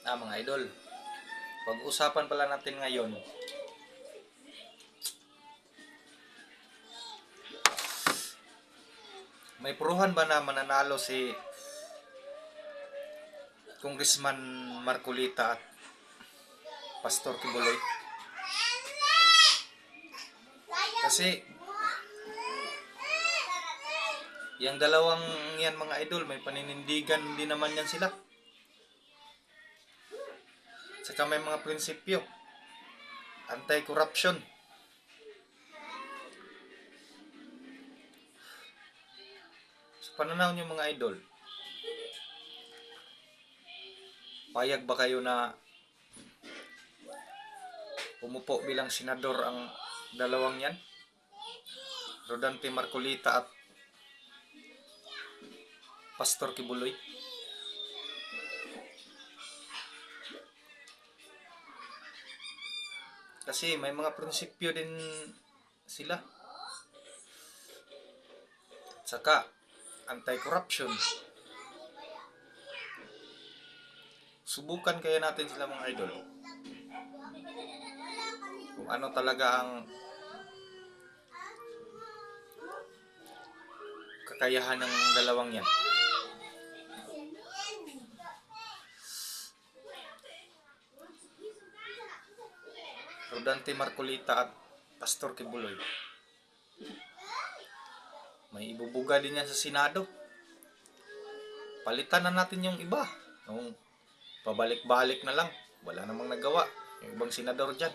Mga idol, pag-usapan pala natin ngayon, may puruhan ba na mananalo si Congressman Marcolita at Pastor Kibuloy? Kasi yung dalawang yan mga idol, may paninindigan din naman yan sila. Saka may mga prinsipyo, anti-corruption. Sa pananaw nyo mga idol, payag ba kayo na umupo bilang senador ang dalawang yan? Rodante Marcolita at Pastor Kibuloy? Kasi may mga prinsipyo din sila. Saka anti-corruption. Subukan kaya natin sila mga idol. Kung ano talaga ang kakayahan ng dalawang yan. Rodante Marcolita at Pastor Kibuloy. May ibubuga din yan sa Senado. Palitan na natin yung iba. Pabalik-balik na lang. Wala namang nagawa. Yung ibang senador dyan.